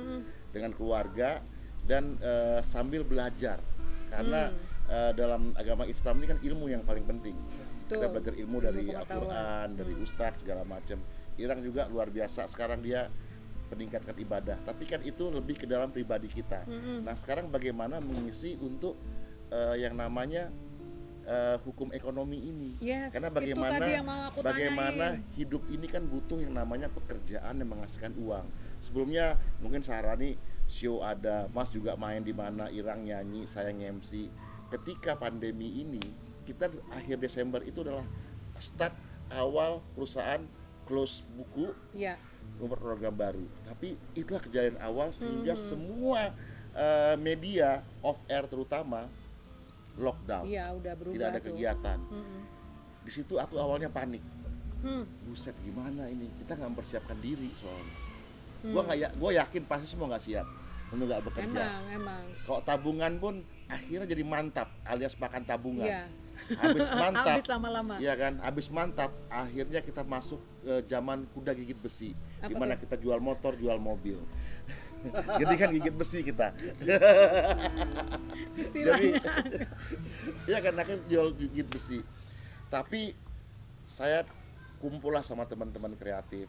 Speaker 3: dengan keluarga dan sambil belajar. Karena dalam agama Islam ini kan ilmu yang paling penting. Kita
Speaker 1: Betul.
Speaker 3: belajar ilmu dari
Speaker 1: Ilmu pengetahuan.
Speaker 3: Al-Quran, dari Ustadz segala macam. Irang juga luar biasa. Sekarang dia meningkatkan ibadah, tapi kan itu lebih ke dalam pribadi kita. Nah sekarang bagaimana mengisi untuk yang namanya hukum ekonomi ini?
Speaker 1: Yes,
Speaker 3: Karena
Speaker 1: itu
Speaker 3: bagaimana
Speaker 1: tadi yang mau aku tanyain.
Speaker 3: hidup ini kan butuh yang namanya pekerjaan yang menghasilkan uang. Sebelumnya mungkin Sahrani show ada, Mas juga main di mana, Irang nyanyi, saya nge-MC. Ketika pandemi ini, kita akhir Desember itu adalah start awal perusahaan close buku,
Speaker 1: Iya.
Speaker 3: program baru. Tapi itulah kejadian awal sehingga semua media off air terutama lockdown.
Speaker 1: Iya, udah berubah.
Speaker 3: Tidak ada
Speaker 1: tuh.
Speaker 3: kegiatan. Di situ aku awalnya panik. Buset gimana ini? Kita nggak mempersiapkan diri soalnya. Gua yakin pasti semua nggak siap untuk nggak bekerja.
Speaker 1: Emang.
Speaker 3: Kalau tabungan pun akhirnya jadi mantap alias makan tabungan.
Speaker 1: Iya.
Speaker 3: Habis mantap.
Speaker 1: Habis lama-lama.
Speaker 3: Iya kan, habis mantap, akhirnya kita masuk ke zaman kuda gigit besi, di mana kita jual motor, jual mobil. Jadi kan gigit besi kita. Jadi, ya kan akhirnya jual gigit besi. Tapi saya kumpullah sama teman-teman kreatif,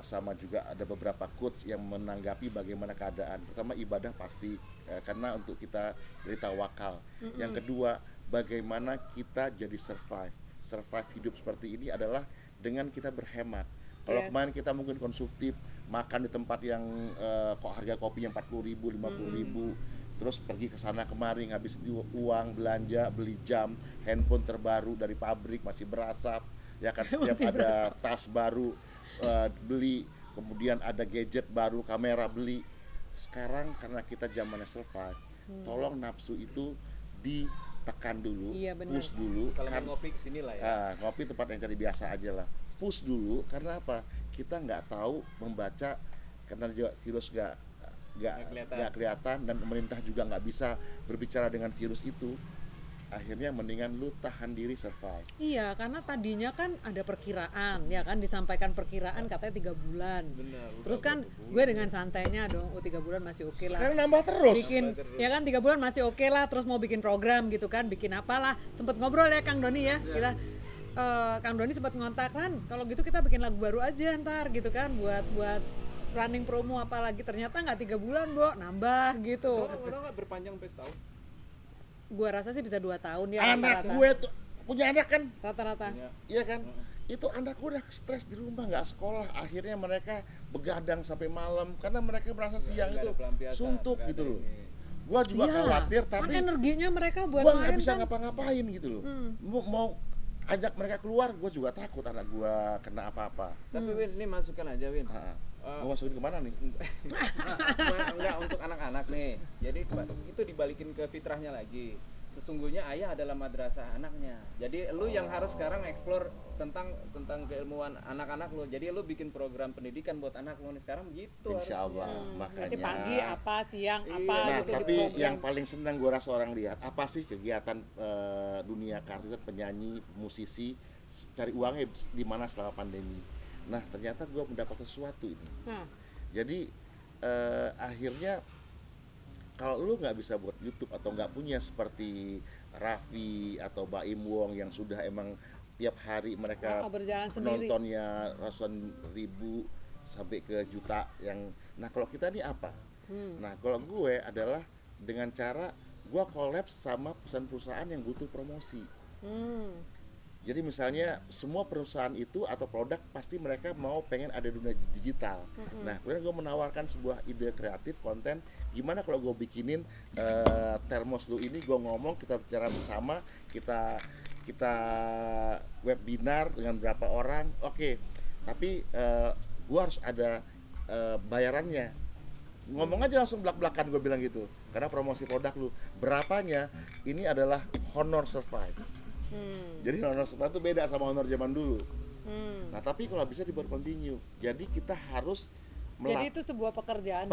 Speaker 3: sama juga ada beberapa coach yang menanggapi bagaimana keadaan. Pertama ibadah pasti, karena untuk kita dari tawakal. Yang kedua, bagaimana kita jadi survive hidup seperti ini adalah dengan kita berhemat. Kalau kemarin kita mungkin konsumtif, makan di tempat yang kok harga kopi yang 40.000, 50.000, terus pergi ke sana kemari ngabis uang belanja, beli jam, handphone terbaru dari pabrik masih berasap, ya kan, setiap ada tas baru beli, kemudian ada gadget baru, kamera beli. Sekarang karena kita zamannya survive, tolong nafsu itu ditekan dulu,
Speaker 1: Iya, benar.
Speaker 3: push dulu.
Speaker 4: Kalau mau ngopi kesini lah ya.
Speaker 3: Ngopi tempat yang cari biasa aja lah. Push dulu, karena apa? Kita nggak tahu membaca, karena juga virus nggak kelihatan dan pemerintah juga nggak bisa berbicara dengan virus itu. Akhirnya mendingan lu tahan diri, survive.
Speaker 1: Iya, karena tadinya kan ada perkiraan, ya kan, disampaikan perkiraan katanya 3 bulan.
Speaker 4: Benar.
Speaker 1: Terus kan gue dengan santainya dong, 3 bulan masih oke lah.
Speaker 3: Sekarang nambah terus.
Speaker 1: Bikin, ya kan 3 bulan masih oke lah, terus mau bikin program gitu kan, bikin apalah. Sempet ngobrol ya Kang Doni ya, kita Kang Doni sempat ngontak kan, kalau gitu kita bikin lagu baru aja ntar gitu kan, buat running promo apalagi. Ternyata nggak 3 bulan, Bo, nambah gitu.
Speaker 4: Kalau nggak berpanjang sampai setahun.
Speaker 1: Gua rasa sih bisa 2 tahun ya
Speaker 3: Anak
Speaker 1: rata-rata.
Speaker 3: gue tuh punya anak kan,
Speaker 1: Rata-rata.
Speaker 3: iya kan? Itu anak gue udah stres di rumah, nggak sekolah. Akhirnya mereka begadang sampai malam karena mereka merasa siang
Speaker 4: nggak
Speaker 3: itu
Speaker 4: ada pelampiasan,
Speaker 3: suntuk
Speaker 4: nggak
Speaker 3: gitu
Speaker 4: ada
Speaker 3: loh.
Speaker 4: ini.
Speaker 3: Gua juga
Speaker 1: Iyalah,
Speaker 3: khawatir,
Speaker 1: kan
Speaker 3: tapi
Speaker 1: energinya mereka buat
Speaker 3: gua nggak
Speaker 1: main
Speaker 3: bisa
Speaker 1: kan.
Speaker 3: ngapa-ngapain gitu loh. Mau ajak mereka keluar, gue juga takut anak gue kena apa-apa.
Speaker 4: Tapi Win, ini masukkan aja Win.
Speaker 3: Mau masukin kemana nih?
Speaker 4: Enggak, untuk anak-anak nih. Jadi itu dibalikin ke fitrahnya lagi. Sesungguhnya ayah adalah madrasah anaknya. Jadi lu yang harus sekarang explore tentang keilmuan anak-anak lu. Jadi lu bikin program pendidikan buat anak lu nih sekarang gitu.
Speaker 3: Insya Allah,
Speaker 1: Berarti
Speaker 3: makanya.
Speaker 1: pagi apa, siang
Speaker 4: Iya.
Speaker 1: apa
Speaker 3: Nah,
Speaker 1: gitu
Speaker 3: tapi
Speaker 1: di program.
Speaker 3: yang paling senang gue rasa orang lihat apa sih kegiatan dunia keartisan, penyanyi, musisi cari uangnya di mana selama pandemi. Nah, ternyata gue mendapat sesuatu ini.
Speaker 1: Nah,
Speaker 3: Jadi akhirnya kalau lu nggak bisa buat YouTube atau nggak punya seperti Raffi atau Baim Wong yang sudah emang tiap hari mereka
Speaker 1: berjalan sendiri.
Speaker 3: penontonnya ratusan ribu sampai ke juta yang, nah kalau kita ini apa? Nah kalau gue adalah dengan cara gue collab sama perusahaan-perusahaan yang butuh promosi. Jadi misalnya semua perusahaan itu atau produk pasti mereka mau pengen ada dunia digital. Nah, kemudian gue menawarkan sebuah ide kreatif konten. Gimana kalau gue bikinin termos lu ini, gue ngomong, kita bicara bersama, kita webinar dengan berapa orang. Oke. Tapi gue harus ada bayarannya. Ngomong aja langsung belak-belakan, gue bilang gitu. Karena promosi produk lu. Berapanya? Ini adalah honor survive. Jadi honor survive itu beda sama honor zaman dulu. Nah tapi kalau bisa dibuat continue. Jadi kita harus
Speaker 1: jadi itu sebuah pekerjaan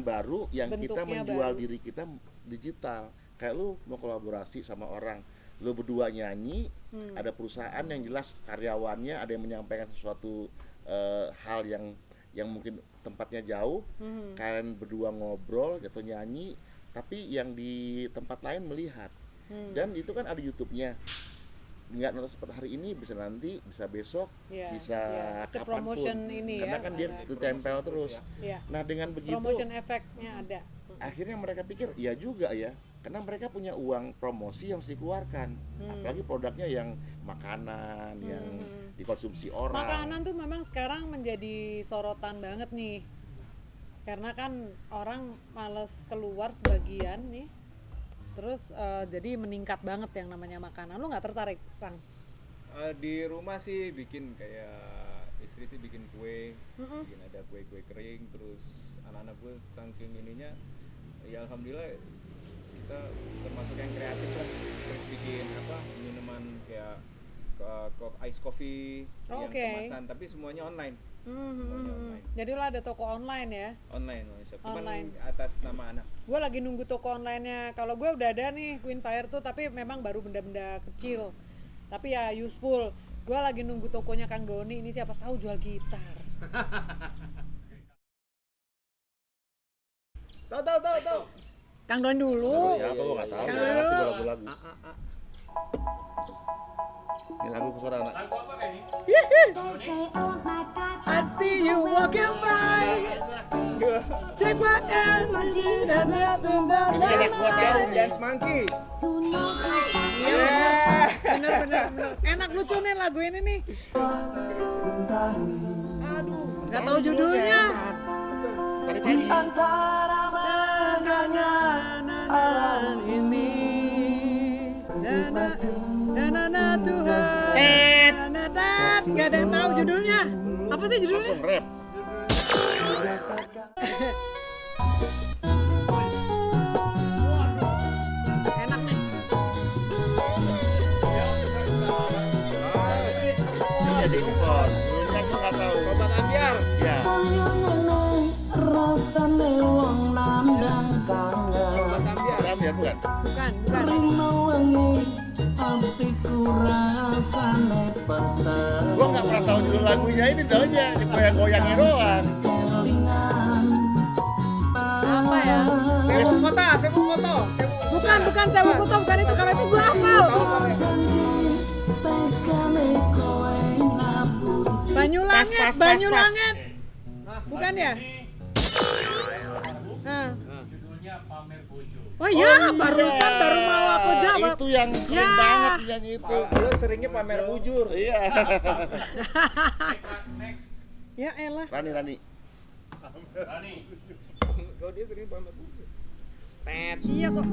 Speaker 3: baru yang kita
Speaker 1: Bentuknya
Speaker 3: menjual
Speaker 1: baru.
Speaker 3: diri kita digital. Kayak lu mau kolaborasi sama orang, lu berdua nyanyi, ada perusahaan yang jelas karyawannya ada yang menyampaikan sesuatu hal yang mungkin tempatnya jauh, kalian berdua ngobrol atau nyanyi, tapi yang di tempat lain melihat. Dan itu kan ada YouTube-nya. Nggak nonton seperti hari ini, bisa nanti, bisa besok, bisa
Speaker 1: It's a
Speaker 3: kapanpun.
Speaker 1: promotion ini
Speaker 3: Karena
Speaker 1: ya,
Speaker 3: kan dia
Speaker 1: ada
Speaker 3: ditempel terus.
Speaker 1: Iya.
Speaker 3: Nah dengan begitu,
Speaker 1: Promotion efeknya ada.
Speaker 3: akhirnya mereka pikir, ya juga ya. Karena mereka punya uang promosi yang harus dikeluarkan. Apalagi produknya yang makanan, yang dikonsumsi orang.
Speaker 1: Makanan tuh memang sekarang menjadi sorotan banget nih. Karena kan orang males keluar sebagian nih. Terus jadi meningkat banget yang namanya makanan. Lu nggak tertarik, Rang?
Speaker 4: Di rumah sih bikin kayak istri sih bikin kue, bikin ada kue-kue kering, terus anak-anak gue saking ininya, ya alhamdulillah kita termasuk yang kreatif lah. Terus bikin minuman kayak ice coffee yang kemasan, tapi semuanya online. Semuanya online.
Speaker 1: Jadi lo ada toko online ya?
Speaker 4: Online shop, cuman
Speaker 1: Online.
Speaker 4: atas nama anak.
Speaker 1: Gue lagi nunggu toko online-nya. Kalau gue udah ada nih Queen Fire tuh, tapi memang baru benda-benda kecil. Tapi ya useful. Gue lagi nunggu tokonya Kang Doni. Ini siapa tahu jual gitar.
Speaker 4: Tahu.
Speaker 1: Kang Doni dulu.
Speaker 3: Siapa gue nggak tahu.
Speaker 1: Kan
Speaker 3: Nggak
Speaker 1: dulu.
Speaker 3: ngerti lagu-lagu. Ini lagu kesuara anak.
Speaker 5: Lagu apa kayak ini?
Speaker 1: I see you walking by. Take my hand and nothing but
Speaker 3: Ini anak gua tahu nih.
Speaker 4: Dance Monkey.
Speaker 1: Iya, bener. Enak lucu nih lagu ini nih. Gak tahu judulnya.
Speaker 3: Tadi pagi.
Speaker 1: Alam ini. Dana Tuhan. Gak ada yang tahu judulnya. Apa sih judulnya?
Speaker 3: Langsung rap.
Speaker 1: Enak nih.
Speaker 3: Ini jadi impor. Dulunya gue nggak tahu.
Speaker 4: Sobat Ambiar.
Speaker 3: Ya.
Speaker 6: rasane wong nandang kangen
Speaker 4: Sobat Ambiar.
Speaker 3: Ram ya bukan?
Speaker 1: Bukan.
Speaker 6: rino wengi atiku rasane peteng
Speaker 3: Gue nggak pernah tahu judul lagunya ini taunya goyang-goyangnya doang.
Speaker 6: kelingan
Speaker 1: Apa ya?
Speaker 4: Sewu foto.
Speaker 1: Bukan Sewu Kuto, bukan itu. Kalau itu gue hafal.
Speaker 6: janji tekane kowe ngapus
Speaker 1: Banyulangit,
Speaker 3: Pas.
Speaker 1: Banyulangit. Bukan ya? Nah.
Speaker 5: Judulnya Pamer Bojo.
Speaker 1: Oh iya, barusan baru mau aku jawab.
Speaker 3: Itu yang sering
Speaker 1: Ya.
Speaker 3: banget nyanyi itu.
Speaker 4: Lu seringnya pamer bujur.
Speaker 3: Iya.
Speaker 5: Next.
Speaker 1: Ya elah.
Speaker 3: Rani.
Speaker 5: Rani.
Speaker 4: Kalau dia sering pamer bujur. Tet.
Speaker 1: Iya kok.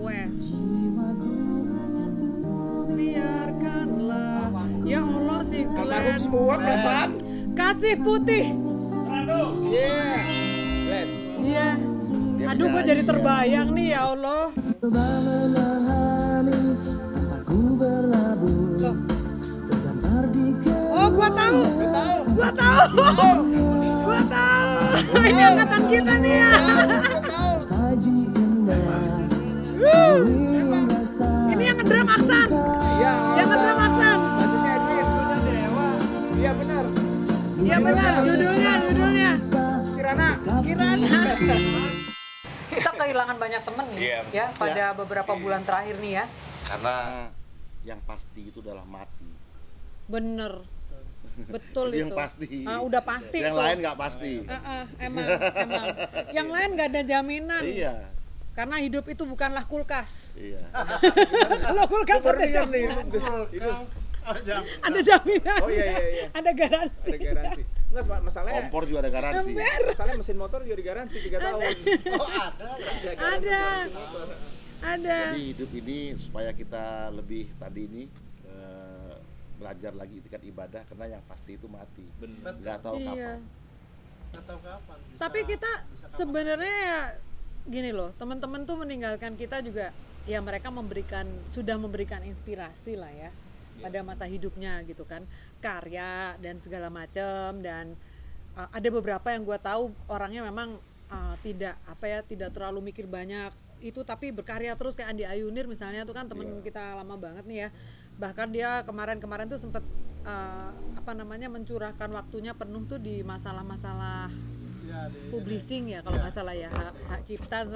Speaker 1: Wes. Biarkanlah
Speaker 4: kuat perasaan.
Speaker 1: Kasih putih.
Speaker 4: Yeah. Glenn.
Speaker 1: Iya.
Speaker 3: Dia
Speaker 1: Aduh, gue
Speaker 3: penyanyi,
Speaker 1: jadi
Speaker 3: ya.
Speaker 1: terbayang nih, ya Allah.
Speaker 6: Coba memahami tempatku berlabuh.
Speaker 1: Loh.
Speaker 6: Terdampar di
Speaker 1: Oh, gue tahu. Gue tahu. Gue tahu. Ini angkatan kita nih ya.
Speaker 6: saji indah. Rasa
Speaker 1: Ini yang ngedrum Aksan.
Speaker 4: Iya.
Speaker 1: Yang ngedrum Aksan.
Speaker 4: Basisnya Edwin. Iya benar.
Speaker 1: Iya benar, judulnya.
Speaker 4: Kirana.
Speaker 1: Kirana. Kita kehilangan banyak temen nih,
Speaker 4: Iya.
Speaker 1: ya pada beberapa bulan terakhir nih ya.
Speaker 3: Karena yang pasti itu adalah mati.
Speaker 1: Bener, betul
Speaker 3: Itu
Speaker 1: itu.
Speaker 3: yang pasti.
Speaker 1: Udah pasti.
Speaker 3: Yang
Speaker 1: tuh.
Speaker 3: lain nggak pasti.
Speaker 1: Emang. Yang lain nggak ada jaminan.
Speaker 3: Iya.
Speaker 1: Karena hidup itu bukanlah kulkas.
Speaker 3: Iya.
Speaker 1: Kalau kulkas ada jaminan. Ada jaminan.
Speaker 4: Oh iya.
Speaker 1: Ada garansi.
Speaker 4: Ada garansi. Enggak, masalahnya
Speaker 3: Kompor juga ada garansi.
Speaker 4: masalahnya mesin motor juga digaransi 3 tahun.
Speaker 2: Oh ada.
Speaker 1: Ada.
Speaker 3: Jadi hidup ini supaya kita lebih tadi ini belajar lagi tingkat ibadah karena yang pasti itu mati.
Speaker 4: Benar.
Speaker 3: Nggak tahu
Speaker 1: Iya.
Speaker 3: kapan.
Speaker 2: Nggak tahu kapan.
Speaker 1: Tapi kita sebenarnya ya gini loh, teman-teman tuh meninggalkan kita juga ya mereka sudah memberikan inspirasi lah ya pada masa hidupnya gitu kan, karya dan segala macam. Dan ada beberapa yang gue tahu orangnya memang tidak terlalu mikir banyak itu, tapi berkarya terus kayak Andi Ayunir misalnya tuh kan temen kita lama banget nih ya. Bahkan dia kemarin tuh sempat mencurahkan waktunya penuh tuh di masalah-masalah
Speaker 2: Ya,
Speaker 1: publishing ya kalau nggak salah ya, hak cipta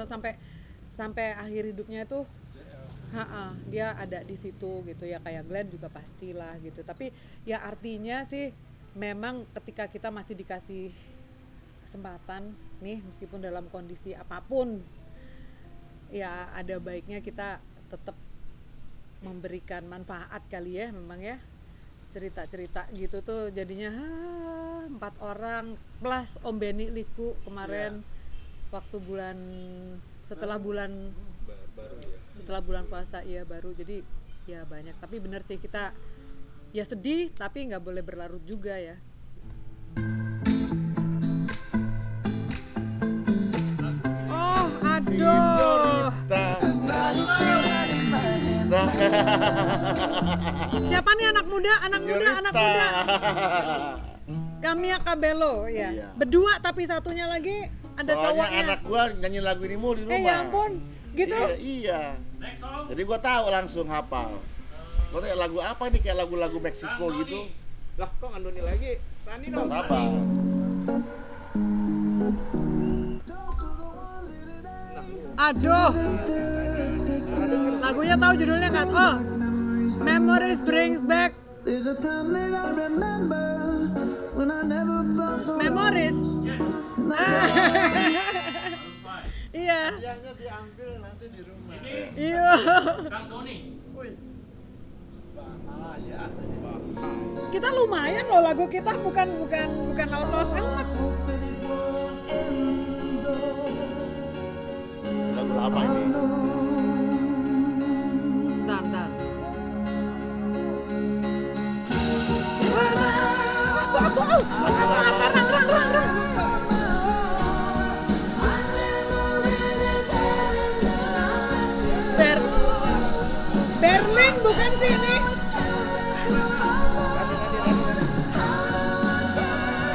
Speaker 1: sampai akhir hidupnya itu dia ada di situ gitu ya. Kayak Glenn juga pastilah gitu. Tapi ya artinya sih memang ketika kita masih dikasih kesempatan nih, meskipun dalam kondisi apapun, ya ada baiknya kita tetap memberikan manfaat kali ya. Memang ya cerita-cerita gitu tuh jadinya 4 orang plus Om Benny Liku kemarin waktu setelah bulan puasa ya baru. Jadi ya banyak, tapi bener sih kita ya sedih tapi nggak boleh berlarut juga ya. Oh aduh, siapa nih anak muda? Camila Cabello ya.
Speaker 3: Iya.
Speaker 1: Berdua tapi satunya lagi ada
Speaker 3: Soalnya
Speaker 1: cowoknya.
Speaker 3: anak gua nyanyi lagu ini mulu di rumah.
Speaker 1: Ya ampun, gitu.
Speaker 3: Iya.
Speaker 5: Next song.
Speaker 3: Jadi gua tahu langsung hafal. Gua tanya lagu apa nih, kayak lagu-lagu Meksiko
Speaker 5: Randoni.
Speaker 3: gitu.
Speaker 4: Lah kok Andoni lagi? Rani dong.
Speaker 3: Sabar.
Speaker 1: Aduh. Lagunya tahu judulnya nggak? Oh, Memories Brings Back.
Speaker 6: There's a time that I remember when I never felt so
Speaker 1: Memories. Iya.
Speaker 2: Hadiahnya diambil nanti di rumah.
Speaker 1: Iya.
Speaker 5: Kang Doni.
Speaker 2: Wis. Bahaya.
Speaker 1: Kita lumayan loh, lagu kita bukan laut-laut amat.
Speaker 3: Lagu lama ini.
Speaker 1: Bentar. Berlin bukan sini.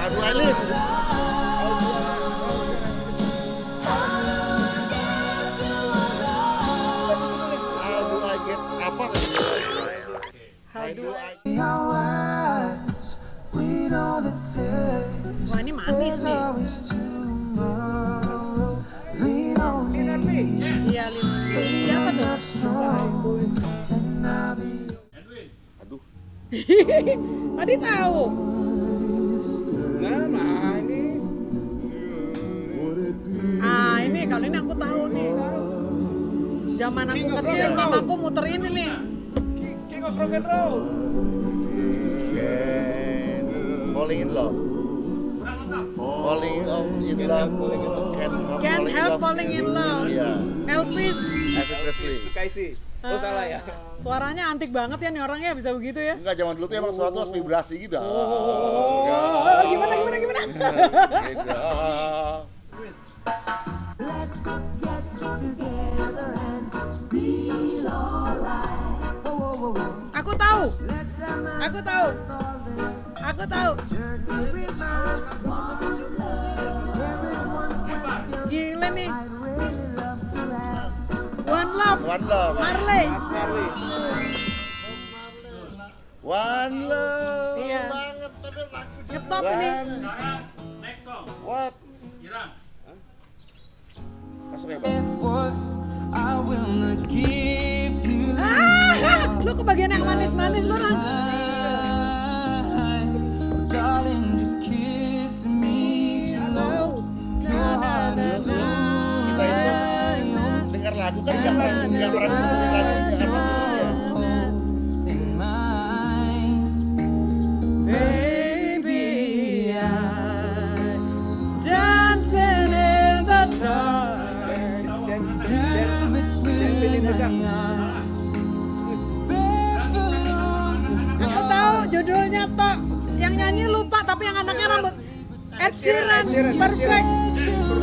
Speaker 3: Aduh Elif. How do I get apa tadi? How do I
Speaker 6: our eyes. We know that there's
Speaker 1: Wah ini manis nih.
Speaker 6: always tomorrow. Lean on me.
Speaker 1: Iya, siapa tuh?
Speaker 6: Strong. And I'll be
Speaker 5: Edwin.
Speaker 3: Aduh.
Speaker 1: Tadi tahu.
Speaker 4: Nah ini.
Speaker 1: Ini kalau ini aku tahu nih. Zaman aku kecil mamaku muter ini nih.
Speaker 4: King of Rock and Roll.
Speaker 3: Falling in love.
Speaker 5: Kurang lengkap.
Speaker 3: Falling in love.
Speaker 1: Can't help falling in love.
Speaker 3: Iya.
Speaker 1: Elvis.
Speaker 3: Elvis Presley.
Speaker 4: Kaisi. Oh salah ya.
Speaker 1: Suaranya antik banget ya nih orangnya bisa begitu ya.
Speaker 3: Enggak, zaman dulu tuh emang suara tuh harus vibrasi gitu.
Speaker 1: Oh, gimana?
Speaker 3: Gitu.
Speaker 6: Let's get together and feel alright. Whoa, whoa, whoa, whoa.
Speaker 1: Aku tahu.
Speaker 6: Let the man
Speaker 1: Aku tahu. Aku tahu.
Speaker 6: dirty remind there is one question
Speaker 1: Gila nih.
Speaker 6: I'd really love to ask.
Speaker 1: One Love.
Speaker 3: One love.
Speaker 1: Marley.
Speaker 3: One love.
Speaker 1: Iya.
Speaker 2: banget tapi lagu
Speaker 1: Ngetop ini.
Speaker 3: One.
Speaker 5: Sekarang next song.
Speaker 3: What?
Speaker 5: Irang.
Speaker 3: Masuk ya, Bang.
Speaker 6: It was I will not give you
Speaker 1: Lu kebagian yang manis-manis lu kan.
Speaker 6: time. Darling, just kiss me slow. Your heart is
Speaker 3: Kita itu dengar lagu kan nggak pernah sebutin lagunya apa ya.
Speaker 6: in mine.
Speaker 1: Baby, dancing in the dark.
Speaker 6: You between my arms. Barefoot on the
Speaker 1: Aku tahu judulnya Tok. Yang nyanyi lupa tapi yang anaknya rambut Ed Sheeran. Perfect.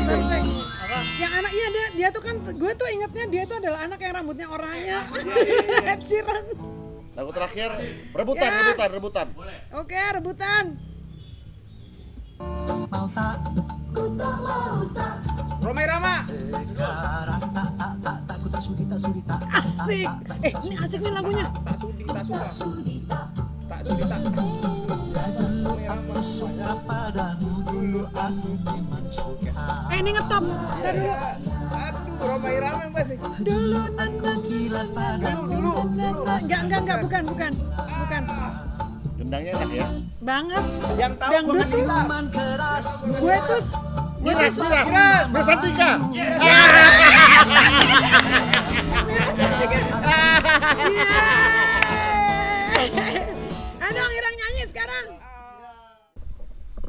Speaker 1: Perfect. Yang anak iya dia tuh kan gue tuh ingetnya dia tuh adalah anak yang rambutnya oranye. Ed Sheeran.
Speaker 3: Lagu terakhir rebutan,
Speaker 1: Ya.
Speaker 3: rebutan.
Speaker 1: Oke, rebutan.
Speaker 6: mau tak
Speaker 4: Romai Rama.
Speaker 6: takut tak sudi tak
Speaker 1: Asik. Ini asik nih lagunya.
Speaker 4: Tak sudi tak suka. Tak sudi tak.
Speaker 6: aku suka padamu dulu aku memang suka
Speaker 1: Ini ngetop. Ntar dulu.
Speaker 4: Aduh, Romai Rama yang pasti.
Speaker 1: Dulu
Speaker 6: gila padamu
Speaker 1: Enggak, bukan.
Speaker 3: Gendangnya enak ya.
Speaker 1: Banget.
Speaker 4: Yang tahu
Speaker 1: Dangdut
Speaker 4: gua kasih
Speaker 1: tuh.
Speaker 6: minuman keras
Speaker 1: Gue tuh
Speaker 3: Miras, Besantika.
Speaker 1: Ayo dong, Irang nyanyi sekarang.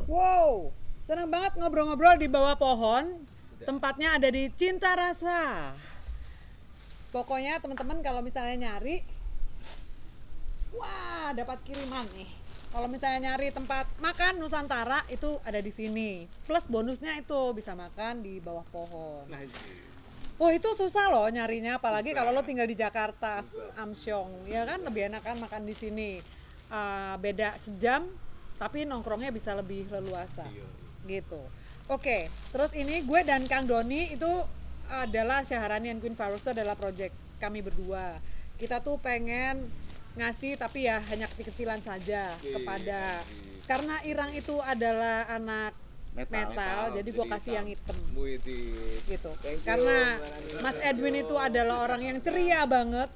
Speaker 1: Wow, senang banget ngobrol-ngobrol di bawah pohon. Tempatnya ada di Cinta Rasa. Pokoknya teman-teman kalau misalnya nyari, wah dapat kiriman nih. Kalau misalnya nyari tempat makan Nusantara itu ada di sini. Plus bonusnya itu bisa makan di bawah pohon. Oh itu susah loh nyarinya, apalagi kalau lo tinggal di Jakarta, Amsyong, ya kan lebih enak kan makan di sini. Beda sejam, tapi nongkrongnya bisa lebih leluasa, gitu. Oke, terus ini gue dan Kang Doni itu adalah Syaharani and Queen Farouz itu adalah project kami berdua. Kita tuh pengen ngasih tapi ya hanya kecil-kecilan saja kepada karena Irang itu adalah anak metal, jadi gue kasih yang hitam gitu. Karena Mas Edwin itu adalah orang yang ceria banget,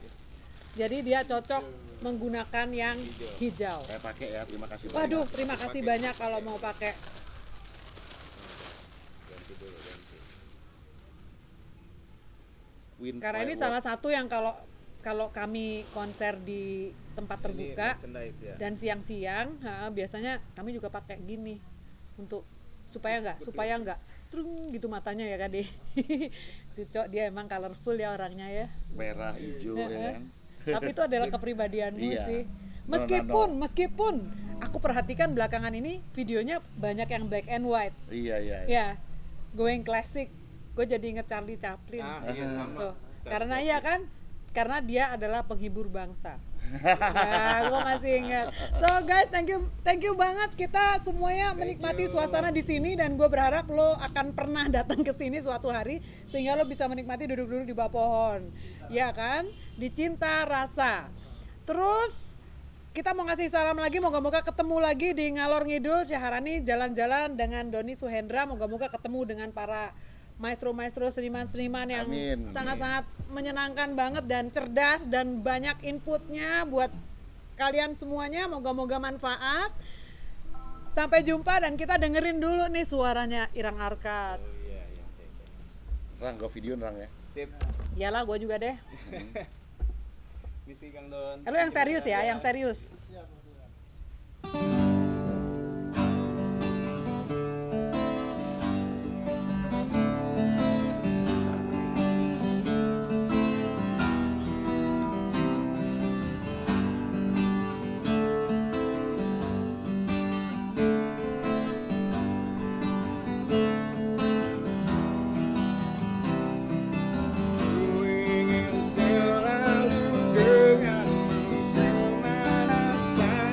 Speaker 1: jadi dia cocok menggunakan yang hijau.
Speaker 3: Saya pakai ya, terima kasih banyak.
Speaker 1: Waduh, terima kasih banyak kalau mau pakai.
Speaker 3: Wind
Speaker 1: Karena ini
Speaker 3: Firework.
Speaker 1: salah satu yang kalau kami konser di tempat terbuka
Speaker 4: merchandise ya.
Speaker 1: dan siang-siang, biasanya kami juga pakai gini untuk supaya nggak trung gitu matanya ya Kak De. Cucok dia emang colorful ya orangnya ya.
Speaker 3: Merah, hijau ya kan.
Speaker 1: Tapi itu adalah kepribadianmu
Speaker 3: Iya.
Speaker 1: sih.
Speaker 3: No.
Speaker 1: Meskipun aku perhatikan belakangan ini videonya banyak yang black and white.
Speaker 3: Iya.
Speaker 1: Ya, going classic. Gue jadi inget Charlie Chaplin.
Speaker 4: Iya sama.
Speaker 1: Tuh. Karena iya kan? Karena dia adalah penghibur bangsa. Ya, gue masih ingat. So guys, thank you banget. Kita semuanya menikmati suasana di sini dan gue berharap lo akan pernah datang ke sini suatu hari sehingga lo bisa menikmati duduk-duduk di bawah pohon. Ya kan? Di Cinta Rasa. Terus kita mau ngasih salam lagi, moga-moga ketemu lagi di Ngalor Ngidul Syaharani jalan-jalan dengan Doni Suhendra. Moga-moga ketemu dengan para maestro-maestro seniman-seniman yang
Speaker 3: Amin.
Speaker 1: sangat-sangat menyenangkan banget dan cerdas dan banyak inputnya buat kalian semuanya. Moga-moga manfaat. Sampai jumpa dan kita dengerin dulu nih suaranya Irang Arkad.
Speaker 3: Rang, gue video Rang ya.
Speaker 4: Sip.
Speaker 1: Iyalah, gue juga deh.
Speaker 4: Misi Kang Don.
Speaker 1: Lu yang serius ya, yang serius.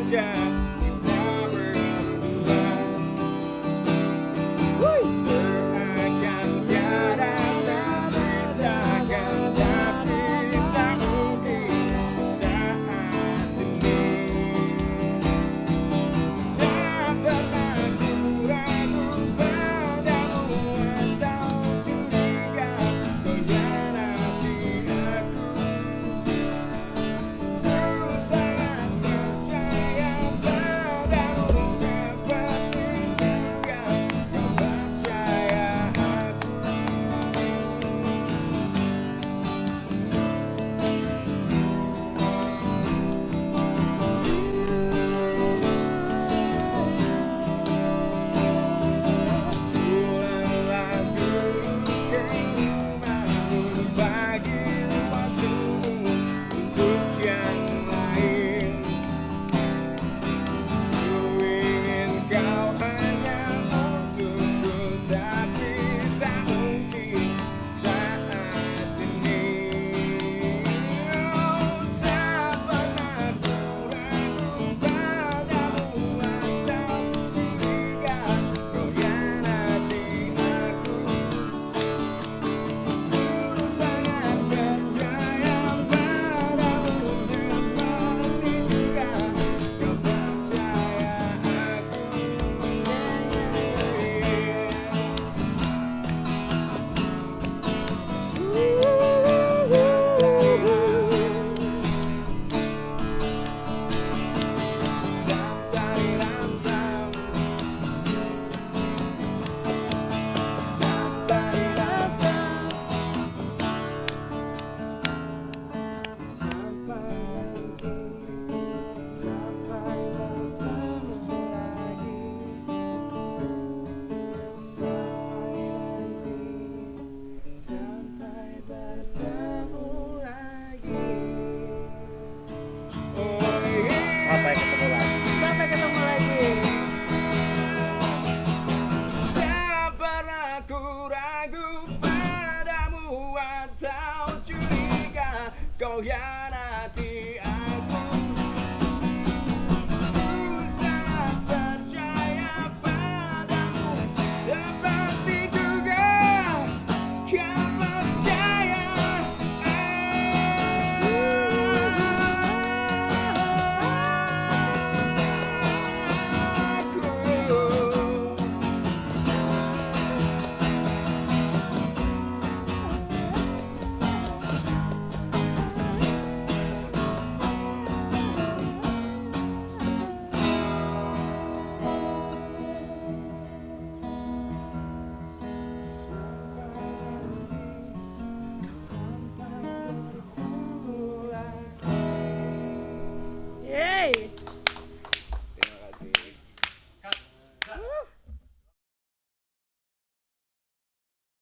Speaker 4: aja.